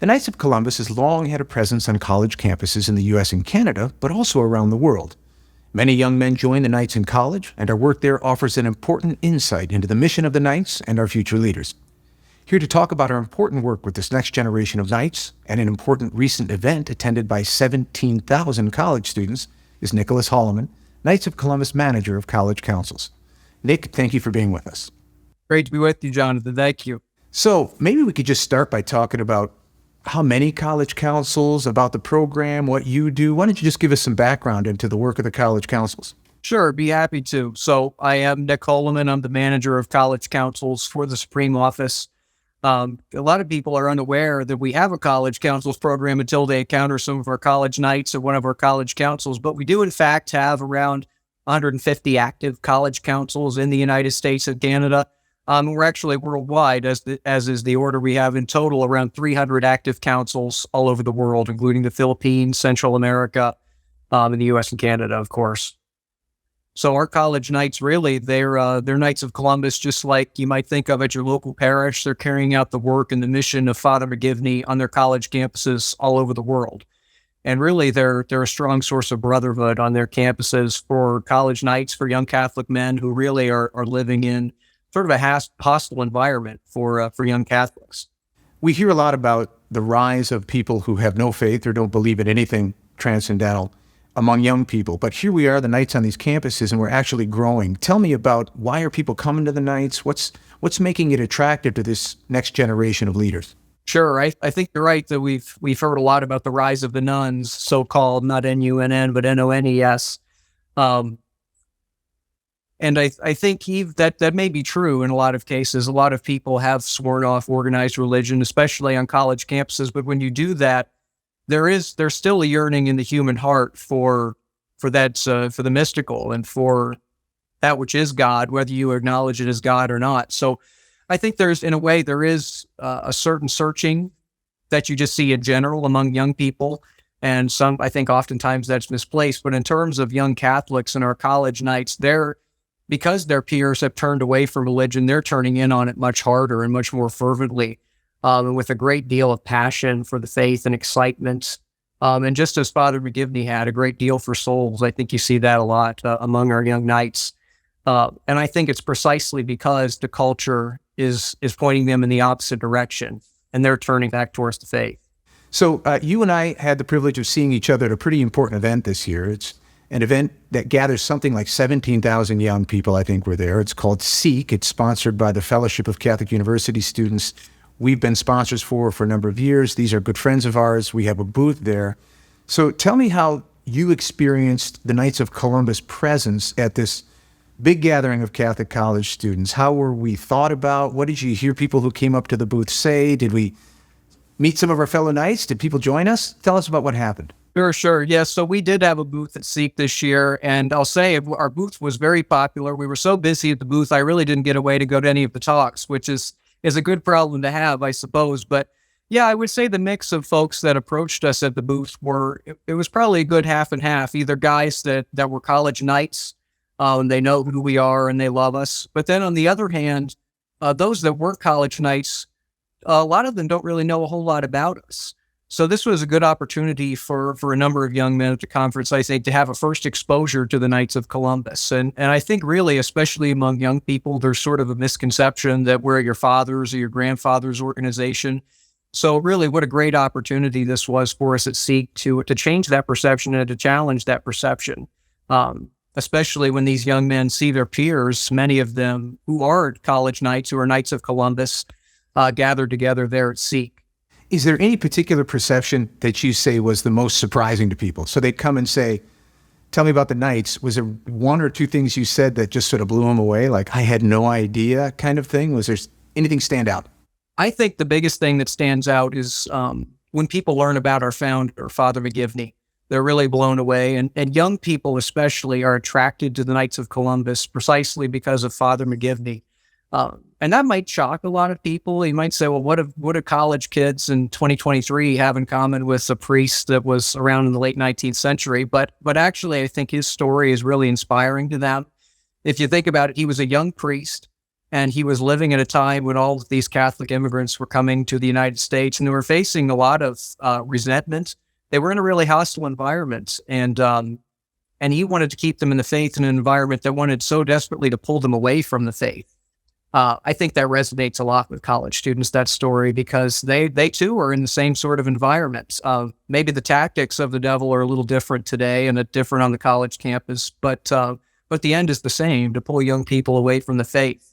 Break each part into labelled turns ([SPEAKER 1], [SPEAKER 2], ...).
[SPEAKER 1] The Knights of Columbus has long had a presence on college campuses in the U.S. and Canada, but also around the world. Many young men join the Knights in college, and our work there offers an important insight into the mission of the Knights and our future leaders. Here to talk about our important work with this next generation of Knights and an important recent event attended by 17,000 college students is Nicholas Holoman, Knights of Columbus Manager of College Councils. Nick, thank you for being with us.
[SPEAKER 2] Great to be with you, Jonathan. Thank you.
[SPEAKER 1] So maybe we could just start by talking about how many college councils, about the program, what you do. Why don't you just give us some background into the work of the college councils?
[SPEAKER 2] Sure, be happy to. So I am Nick Holoman. I'm the manager of college councils for the Supreme Office. A lot of people are unaware that we have a college councils program until they encounter some of our college Knights at one of our college councils. But we do, in fact, have around 150 active college councils in the United States and Canada. We're actually worldwide, as is the order. We have in total around 300 active councils all over the world, including the Philippines, Central America, and the U.S. and Canada, of course. So our college Knights, really, they're Knights of Columbus, just like you might think of at your local parish. They're carrying out the work and the mission of Father McGivney on their college campuses all over the world. And really, they're a strong source of brotherhood on their campuses for college Knights, for young Catholic men who really are living in sort of a hostile environment for young Catholics.
[SPEAKER 1] We hear a lot about the rise of people who have no faith or don't believe in anything transcendental among young people. But here we are, the Knights on these campuses, and we're actually growing. Tell me about why are people coming to the Knights? What's making it attractive to this next generation of leaders?
[SPEAKER 2] Sure. I think you're right that we've heard a lot about the rise of the nuns, so-called, not N-U-N-N, but N-O-N-E-S. And I think that may be true in a lot of cases. A lot of people have sworn off organized religion, especially on college campuses. But when you do that, there's still a yearning in the human heart for the mystical and for that which is God, whether you acknowledge it as God or not. So I think there is a certain searching that you just see in general among young people. And some, I think oftentimes that's misplaced. But in terms of young Catholics and our college Knights, because their peers have turned away from religion, they're turning in on it much harder and much more fervently, and with a great deal of passion for the faith and excitement. And just as Father McGivney had a great deal for souls, I think you see that a lot among our young Knights. And I think it's precisely because the culture is pointing them in the opposite direction, and they're turning back towards the faith.
[SPEAKER 1] So you and I had the privilege of seeing each other at a pretty important event this year. It's an event that gathers something like 17,000 young people, I think, were there. It's called SEEK. It's sponsored by the Fellowship of Catholic University Students. We've been sponsors for a number of years. These are good friends of ours. We have a booth there. So tell me how you experienced the Knights of Columbus presence at this big gathering of Catholic college students. How were we thought about? What did you hear people who came up to the booth say? Did we meet some of our fellow Knights? Did people join us? Tell us about what happened.
[SPEAKER 2] Sure. Yes. So we did have a booth at SEEK this year, and I'll say our booth was very popular. We were so busy at the booth, I really didn't get away to go to any of the talks, which is a good problem to have, I suppose. But yeah, I would say the mix of folks that approached us at the booth it was probably a good half and half, either guys that were college Knights, and they know who we are and they love us. But then on the other hand, those that were college Knights, a lot of them don't really know a whole lot about us. So this was a good opportunity for a number of young men at the conference, I think, to have a first exposure to the Knights of Columbus. And I think really, especially among young people, there's sort of a misconception that we're your father's or your grandfather's organization. So really, what a great opportunity this was for us at SEEK to change that perception and to challenge that perception, especially when these young men see their peers, many of them who are college Knights, who are Knights of Columbus, gathered together there at SEEK.
[SPEAKER 1] Is there any particular perception that you say was the most surprising to people? So they'd come and say, tell me about the Knights. Was there one or two things you said that just sort of blew them away? Like, I had no idea kind of thing? Was there anything stand out?
[SPEAKER 2] I think the biggest thing that stands out is when people learn about our founder, Father McGivney. They're really blown away. And young people especially are attracted to the Knights of Columbus precisely because of Father McGivney. And that might shock a lot of people. You might say, well, what do college kids in 2023 have in common with a priest that was around in the late 19th century? But actually, I think his story is really inspiring to them. If you think about it, he was a young priest And he was living at a time when all of these Catholic immigrants were coming to the United States, and they were facing a lot of resentment. They were in a really hostile environment, and he wanted to keep them in the faith in an environment that wanted so desperately to pull them away from the faith. I think that resonates a lot with college students, that story, because they too are in the same sort of environment. Maybe the tactics of the devil are a little different today and different on the college campus, but the end is the same, to pull young people away from the faith.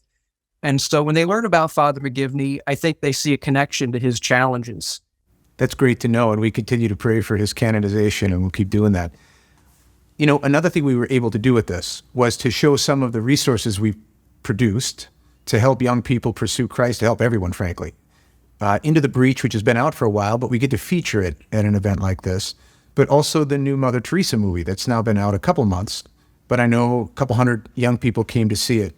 [SPEAKER 2] And so when they learn about Father McGivney, I think they see a connection to his challenges.
[SPEAKER 1] That's great to know, and we continue to pray for his canonization, and we'll keep doing that. You know, another thing we were able to do with this was to show some of the resources we produced to help young people pursue Christ, to help everyone, frankly. Into the Breach, which has been out for a while, but we get to feature it at an event like this. But also the new Mother Teresa movie that's now been out a couple months, but I know a couple hundred young people came to see it.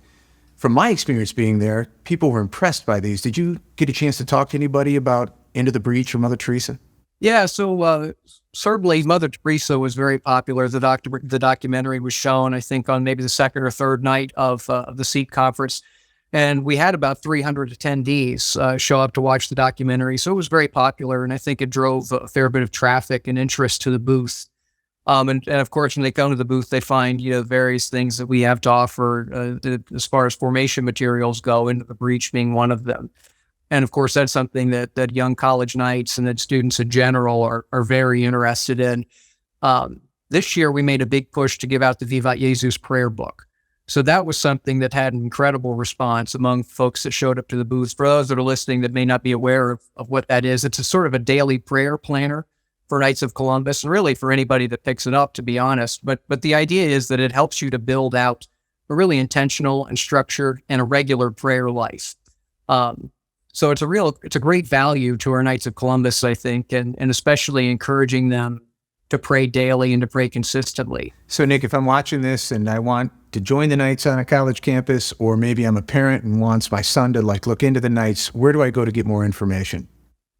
[SPEAKER 1] From my experience being there, people were impressed by these. Did you get a chance to talk to anybody about Into the Breach or Mother Teresa?
[SPEAKER 2] Yeah, so certainly Mother Teresa was very popular. The documentary was shown, I think, on maybe the second or third night of the Seek conference. And we had about 300 attendees show up to watch the documentary. So it was very popular, and I think it drove a fair bit of traffic and interest to the booth. And of course, when they come to the booth, they find, various things that we have to offer as far as formation materials go, Into the Breach being one of them. And of course, that's something that young college knights and that students in general are very interested in. This year, we made a big push to give out the Vivat Jesus prayer book. So that was something that had an incredible response among folks that showed up to the booth. For those that are listening that may not be aware of what that is, it's a sort of a daily prayer planner for Knights of Columbus, and really for anybody that picks it up, to be honest. But the idea is that it helps you to build out a really intentional and structured and a regular prayer life. So it's a great value to our Knights of Columbus, I think, and especially encouraging them to pray daily and to pray consistently.
[SPEAKER 1] So Nick, if I'm watching this and I want to join the Knights on a college campus, or maybe I'm a parent and wants my son to look into the Knights, where do I go to get more information?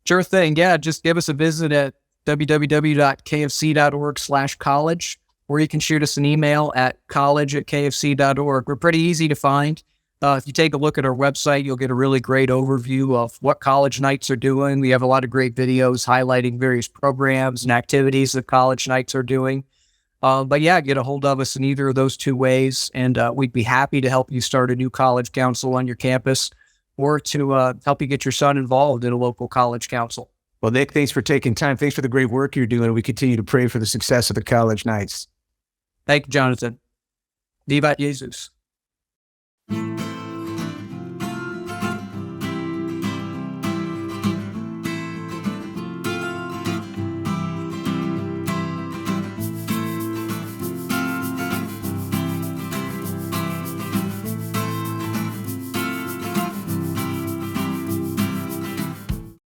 [SPEAKER 2] Sure thing. Yeah, just give us a visit at www.kfc.org/college, or you can shoot us an email at college@kfc.org. We're pretty easy to find. If you take a look at our website, you'll get a really great overview of what college Knights are doing. We have a lot of great videos highlighting various programs and activities that college Knights are doing. But yeah, get a hold of us in either of those two ways, and we'd be happy to help you start a new college council on your campus, or to help you get your son involved in a local college council.
[SPEAKER 1] Well, Nick, thanks for taking time. Thanks for the great work you're doing. We continue to pray for the success of the college Knights.
[SPEAKER 2] Thank you, Jonathan. Vivat Jesus.